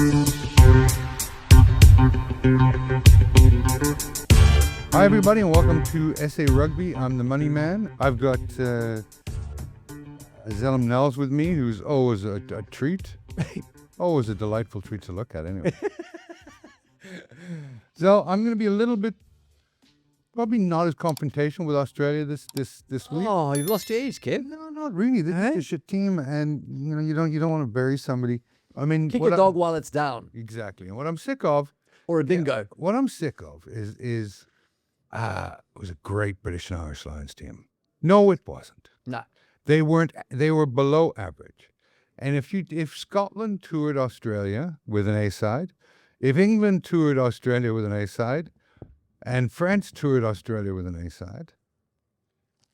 Hi, everybody, and welcome to SA Rugby. I'm the money man. I've got Zellum Nels with me, who's always a treat. Always a delightful treat to look at, anyway. So I'm going to be a little bit, probably not as confrontational with Australia this week. Oh, you've lost your edge, Kev. No, not really. This is your team, and you don't want to bury somebody. I mean, Kick a dog while it's down. Exactly. And what I'm sick of, Or a dingo. what I'm sick of is it was a great British and Irish Lions team. No, it wasn't. No. They weren't. They were below average. And if Scotland toured Australia with an A side, if England toured Australia with an A side, and France toured Australia with an A side,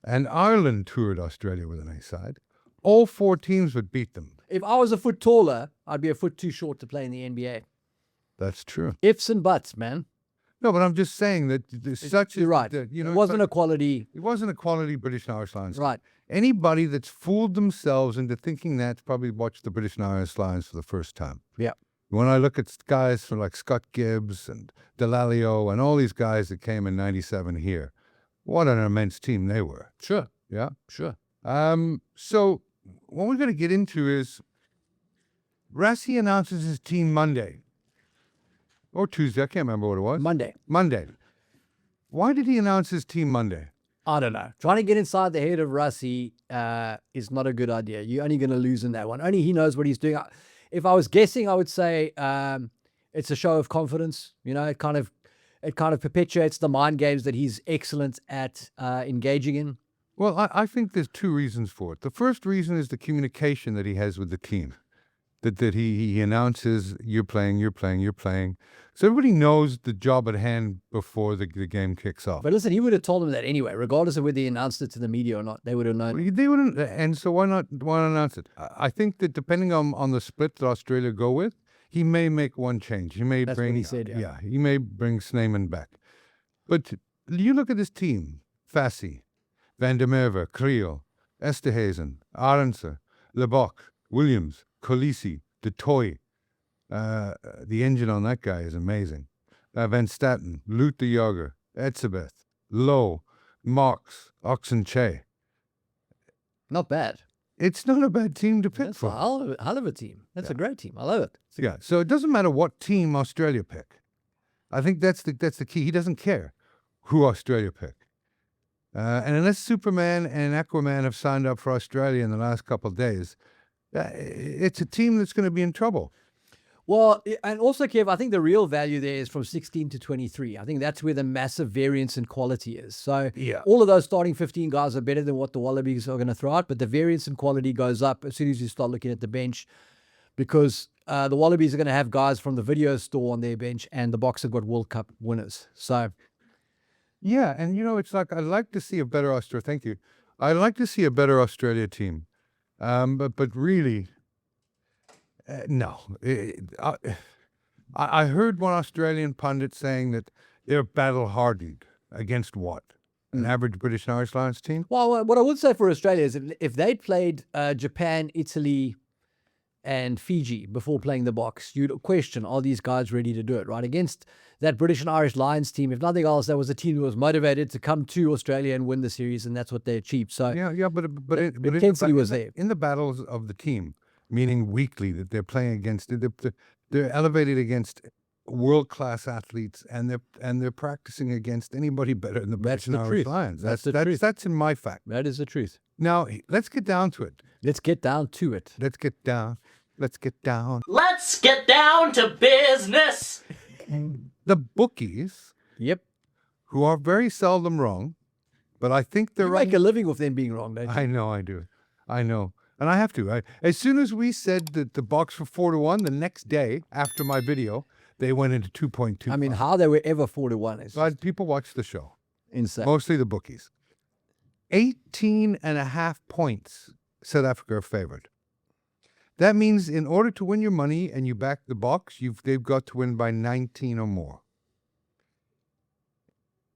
and Ireland toured Australia with an A side, all four teams would beat them. If I was a foot taller, I'd be a foot too short to play in the NBA. That's true. Ifs and buts, man. No, but I'm just saying that there's You're right. It wasn't a quality. It wasn't a quality British and Irish Lions. Right. Anybody that's fooled themselves into thinking that's probably watched the British and Irish Lions for the first time. Yeah. When I look at guys from like Scott Gibbs and Delalio and all these guys that came in '97 here, what an immense team they were. Sure. Yeah. Sure. So what we're going to get into is Rassie announces his team Monday. Or Tuesday, I can't remember what it was. Monday. Why did he announce his team Monday? I don't know. Trying to get inside the head of Rassie is not a good idea. You're only going to lose in that one. Only he knows what he's doing. If I was guessing, I would say it's a show of confidence. It kind of perpetuates the mind games that he's excellent at engaging in. Well, I think there's two reasons for it. The first reason is the communication that he has with the team. That he announces, you're playing. So everybody knows the job at hand before the game kicks off. But listen, he would have told them that anyway, regardless of whether he announced it to the media or not. They would have known. Well, they wouldn't, and so why not announce it? I think that depending on the split that Australia go with, he may make one change. He may That's bring, what he said, yeah. He may bring Snyman back. But you look at this team: Fassi, Van der Merwe, Kriel, Esterhuizen, Arendse, Lebok, Williams, Colisi, De Toy. The engine on that guy is amazing. Van Staten, Lut de Jager, Etzebeth, Lowe, Marks, Oxenche. Not bad. It's not a bad team to pick That's for. a hell of a team. That's a great team. I love it. Yeah. So it doesn't matter what team Australia pick. I think that's the key. He doesn't care who Australia pick. And unless Superman and Aquaman have signed up for Australia in the last couple of days, it's a team that's going to be in trouble. Well, and also, Kev, I think the real value there is from 16 to 23. I think that's where the massive variance in quality is. So all of those starting 15 guys are better than what the Wallabies are going to throw out, but the variance in quality goes up as soon as you start looking at the bench, because the Wallabies are going to have guys from the video store on their bench, and the Boks have got World Cup winners. So, yeah, and it's like I'd like to see a better Australia. Thank you. I'd like to see a better Australia team, but really. No. I heard one Australian pundit saying that they're battle-hardened against what? An average British and Irish Lions team? Well, what I would say for Australia is if they'd played Japan, Italy, and Fiji before playing the Boks, you'd question, are these guys ready to do it, right? Against that British and Irish Lions team, if nothing else, that was a team that was motivated to come to Australia and win the series, and that's what they achieved. So but the intensity was there. In the battles of the team, meaning weekly, that they're playing against, they're elevated against world-class athletes, and they're practicing against anybody better than the British and Irish Lions. That's the truth. That's in my fact. That is the truth. Now, let's get down to it. Let's get down to it. Let's get down. Let's get down to business. The bookies, Yep. who are very seldom wrong, but I think they're You right. make a living with them being wrong, don't you? I know I do. I know. And I have to. As soon as we said that the Boks were 4-1, the next day after my video, they went into 2.2. I mean, how they were ever 4-1 is But people watch the show. insane. Mostly the bookies. 18.5 points, South Africa are favored. That means in order to win your money and you back the Boks, they've got to win by 19 or more.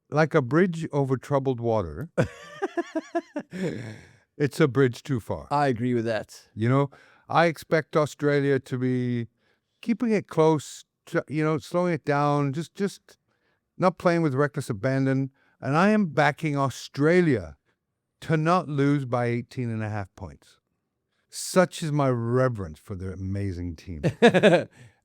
Like a bridge over troubled water, it's a bridge too far. I agree with that. I expect Australia to be keeping it close, slowing it down, just not playing with reckless abandon. And I am backing Australia to not lose by 18.5 points. Such is my reverence for their amazing team.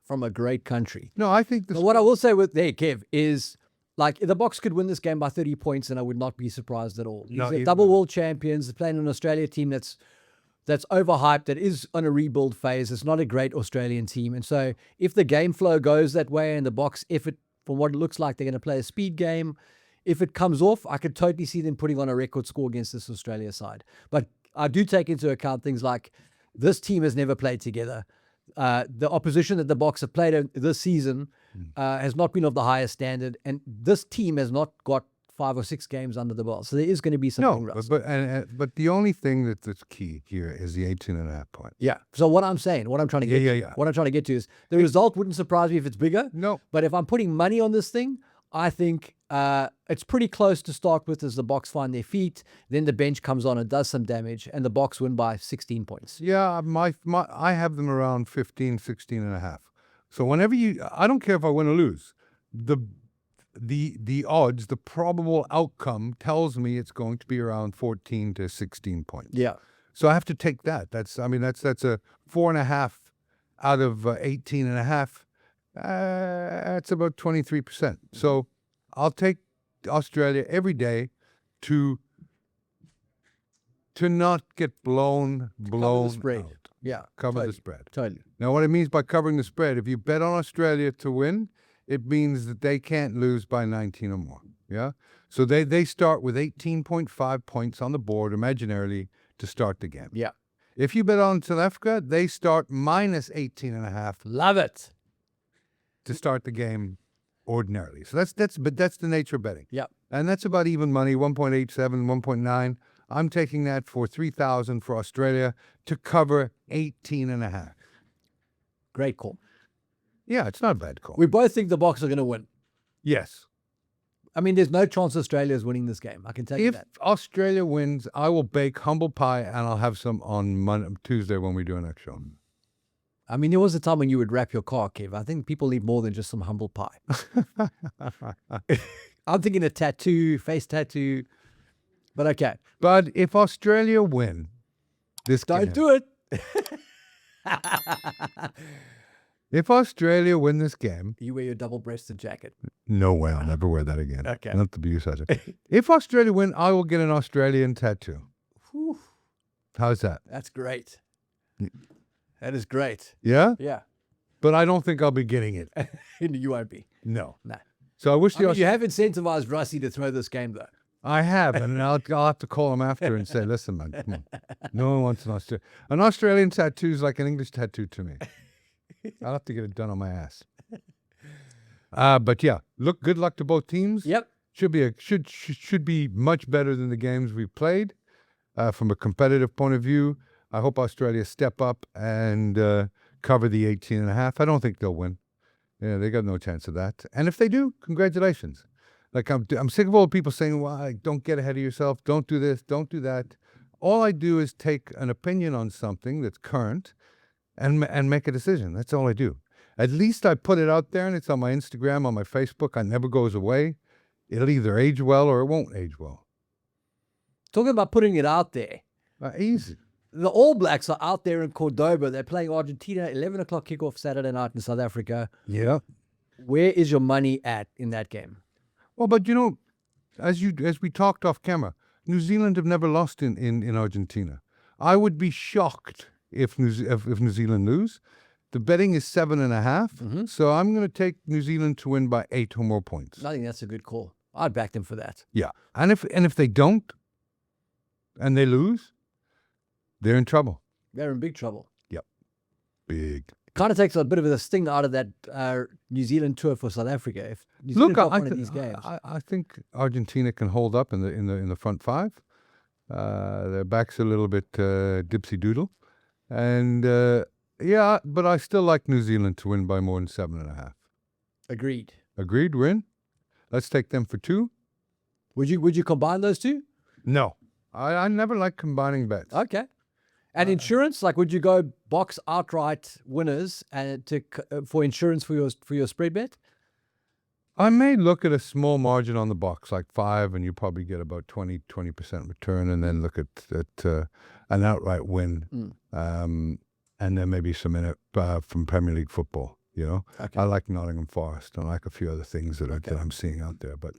From a great country. No, I think this. But what I will say with there, Kev, is like the Boks could win this game by 30 points and I would not be surprised at all. No, They're double world champions. They're playing an Australia team that's overhyped, that is on a rebuild phase. It's not a great Australian team. And so if the game flow goes that way and the Boks, from what it looks like, they're going to play a speed game, if it comes off, I could totally see them putting on a record score against this Australia side. But I do take into account things like this team has never played together. The opposition that the Boks have played this season has not been of the highest standard, and this team has not got 5 or 6 games under the belt. So there is going to be some rust. But the only thing that's key here is the 18.5 points. Yeah. So what I'm trying to get what I'm trying to get to is the result wouldn't surprise me if it's bigger. No. But if I'm putting money on this thing, I think it's pretty close to start with as the Boks find their feet. Then the bench comes on and does some damage, and the Boks win by 16 points. Yeah, I have them around 15, 16.5. So whenever I don't care if I win or lose, the odds, the probable outcome tells me it's going to be around 14 to 16 points. Yeah. So I have to take that. That's a 4.5 out of 18.5. That's about 23%. So I'll take Australia every day to not get blown Cover the spread. out. Yeah. Cover totally, the spread. Totally. Now, what it means by covering the spread, if you bet on Australia to win, it means that they can't lose by 19 or more. Yeah. So they start with 18.5 points on the board imaginarily to start the game. Yeah. If you bet on South Africa, they start minus 18.5 Love it. to start the game ordinarily. So that's the nature of betting. Yeah. And that's about even money, 1.87, 1.9. I'm taking that for 3,000 for Australia to cover 18.5. Great call. Yeah, it's not a bad call. We both think the Boks are going to win. Yes. I mean, there's no chance Australia's winning this game. I can tell you If that. Australia wins, I will bake humble pie and I'll have some on Tuesday when we do our next show. I mean, there was a time when you would wrap your car, Kev. I think people need more than just some humble pie. I'm thinking a tattoo, face tattoo. But okay. But if Australia win this game... Don't do it. If Australia win this game... You wear your double-breasted jacket. No way, I'll never wear that again. Okay. Not the beauty such. If Australia win, I will get an Australian tattoo. Whew. How's that? That's great. That is great. Yeah? Yeah. But I don't think I'll be getting it. You won't be. No. No. So I wish I mean, you have incentivized Rusty to throw this game, though. I have, and I'll have to call him after and say, listen, man, come on. No one wants an Australian. An Australian tattoo is like an English tattoo to me. I'll have to get it done on my ass. But yeah, good luck to both teams. Yep. Should be much better than the games we've played. From a competitive point of view, I hope Australia step up and cover the 18.5. I don't think they'll win. Yeah, they got no chance of that. And if they do, congratulations. Like I'm sick of all people saying, well, don't get ahead of yourself. Don't do this. Don't do that. All I do is take an opinion on something that's current and make a decision. That's all I do. At least I put it out there and it's on my Instagram, on my Facebook. It never goes away. It'll either age well or it won't age well. Talking about putting it out there. Easy. The All Blacks are out there in Cordoba. They're playing Argentina, 11 o'clock kickoff Saturday night in South Africa. Yeah. Where is your money at in that game? Well, but as we talked off camera, New Zealand have never lost in Argentina. I would be shocked if New Zealand lose. The betting is 7.5, so I'm going to take New Zealand to win by 8 or more points. I think that's a good call. I'd back them for that. Yeah, and if they don't, and they lose, they're in trouble. They're in big trouble. Yep, big. Kind of takes a bit of a sting out of that New Zealand tour for South Africa. If New Zealand got one of these games, I think Argentina can hold up in the front five. Their back's a little bit dipsy doodle, and yeah, but I still like New Zealand to win by more than 7.5. Agreed. Agreed. Win. Let's take them for 2. Would you combine those two? No, I never like combining bets. Okay. And insurance, like, would you go Boks outright winners and for insurance for your spread bet? I may look at a small margin on the box, like 5, and you probably get about 20% return, and then look at an outright win, and then maybe some in it from Premier League football. Okay. I like Nottingham Forest. I like a few other things that I'm seeing out there. But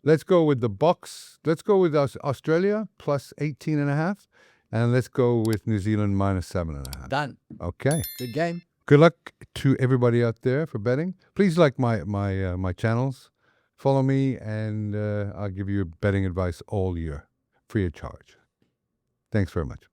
let's go with the Boks. Let's go with Australia plus 18.5, and let's go with New Zealand minus 7.5. Done. Okay. Good game. Good luck to everybody out there for betting. Please like my channels, follow me, and I'll give you betting advice all year, free of charge. Thanks very much.